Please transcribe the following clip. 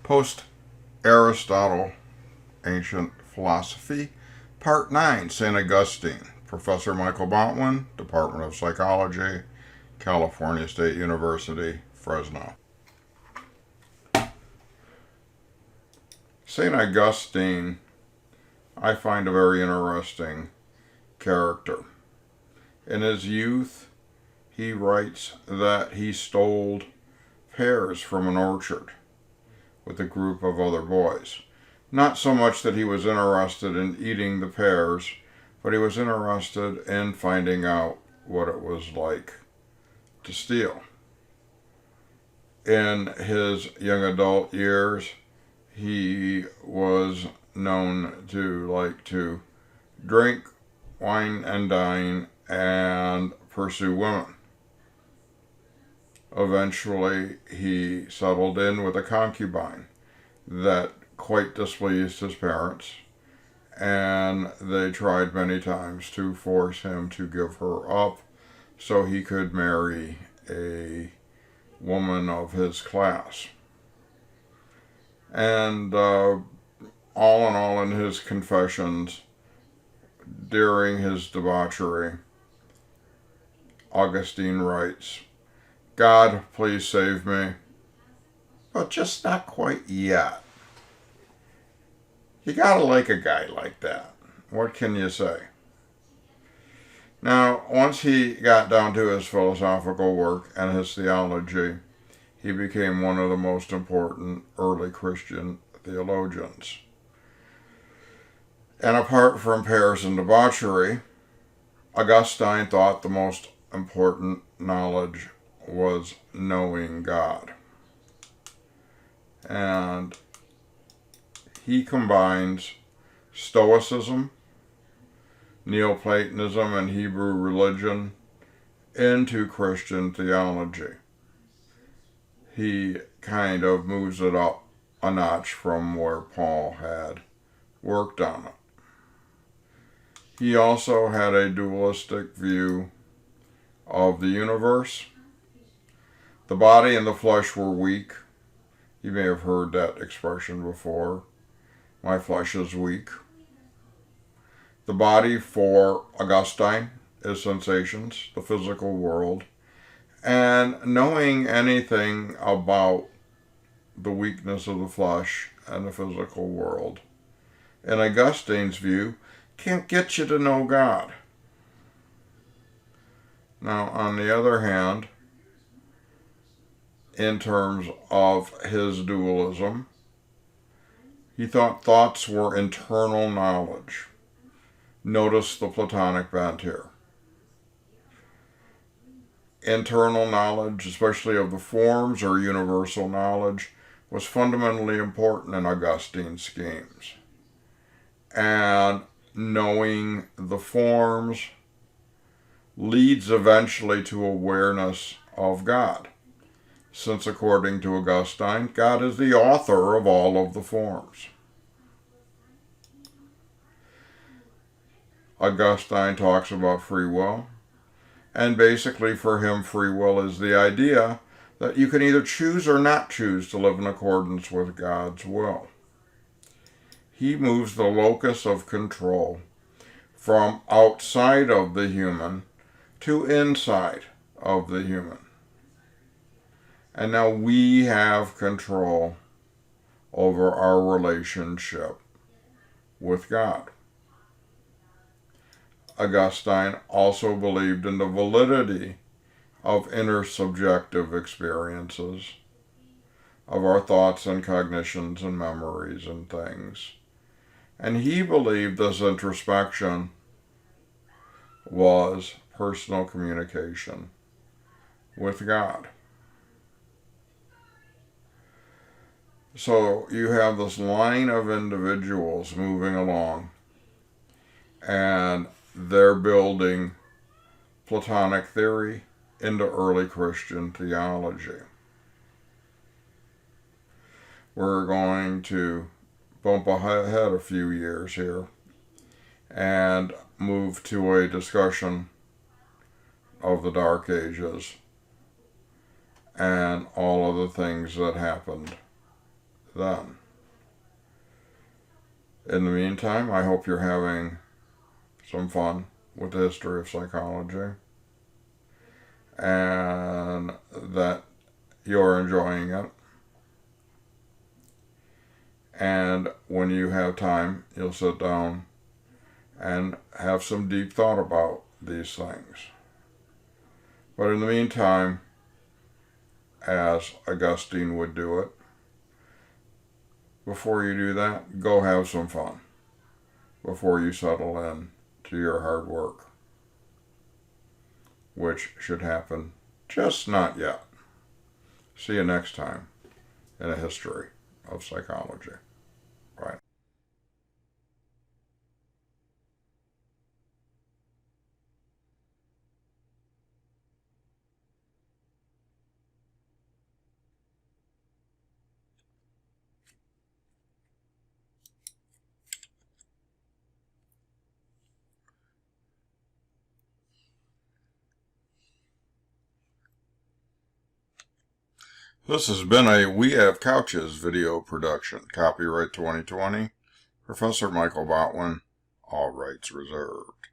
Post-Aristotle, Ancient Philosophy, Part 9, St. Augustine, Professor Michael Bontwin, Department of Psychology, California State University, Fresno. St. Augustine, I find a very interesting character. In his youth, he writes that he stole pears from an orchard with a group of other boys. Not so much that he was interested in eating the pears, but he was interested in finding out what it was like to steal. In his young adult years, he was known to like to drink, wine, and dine, and pursue women. Eventually, he settled in with a concubine that quite displeased his parents, and they tried many times to force him to give her up so he could marry a woman of his class. And all in all, in his confessions during his debauchery, Augustine writes, "God, please save me, but just not quite yet." You gotta like a guy like that. What can you say? Now, once he got down to his philosophical work and his theology, he became one of the most important early Christian theologians. And apart from pears and debauchery, Augustine thought the most important knowledge was knowing God. And he combines Stoicism, Neoplatonism, and Hebrew religion into Christian theology. He kind of moves it up a notch from where Paul had worked on it. He also had a dualistic view of the universe. The body and the flesh were weak. You may have heard that expression before. My flesh is weak. The body for Augustine is sensations, the physical world. And knowing anything about the weakness of the flesh and the physical world, in Augustine's view, can't get you to know God. Now, on the other hand, in terms of his dualism, he thought thoughts were internal knowledge. Notice the Platonic bent here. Internal knowledge, especially of the forms or universal knowledge, was fundamentally important in Augustine's schemes. And knowing the forms leads eventually to awareness of God, since according to Augustine, God is the author of all of the forms. Augustine talks about free will, and basically for him free will is the idea that you can either choose or not choose to live in accordance with God's will. He moves the locus of control from outside of the human to inside of the human. And now we have control over our relationship with God. Augustine also believed in the validity of intersubjective experiences, of our thoughts and cognitions and memories and things. And he believed this introspection was personal communication with God. So you have this line of individuals moving along, and they're building Platonic theory into early Christian theology. We're going to bump ahead a few years here and move to a discussion of the Dark Ages and all of the things that happened then. In the meantime, I hope you're having some fun with the history of psychology and that you're enjoying it. And when you have time, you'll sit down and have some deep thought about these things. But in the meantime, as Augustine would do it, before you do that, go have some fun before you settle in to your hard work, which should happen just not yet. See you next time in a history of psychology. Bye. This has been a We Have Couches video production. Copyright 2020. Professor Michael Botwin. All rights reserved.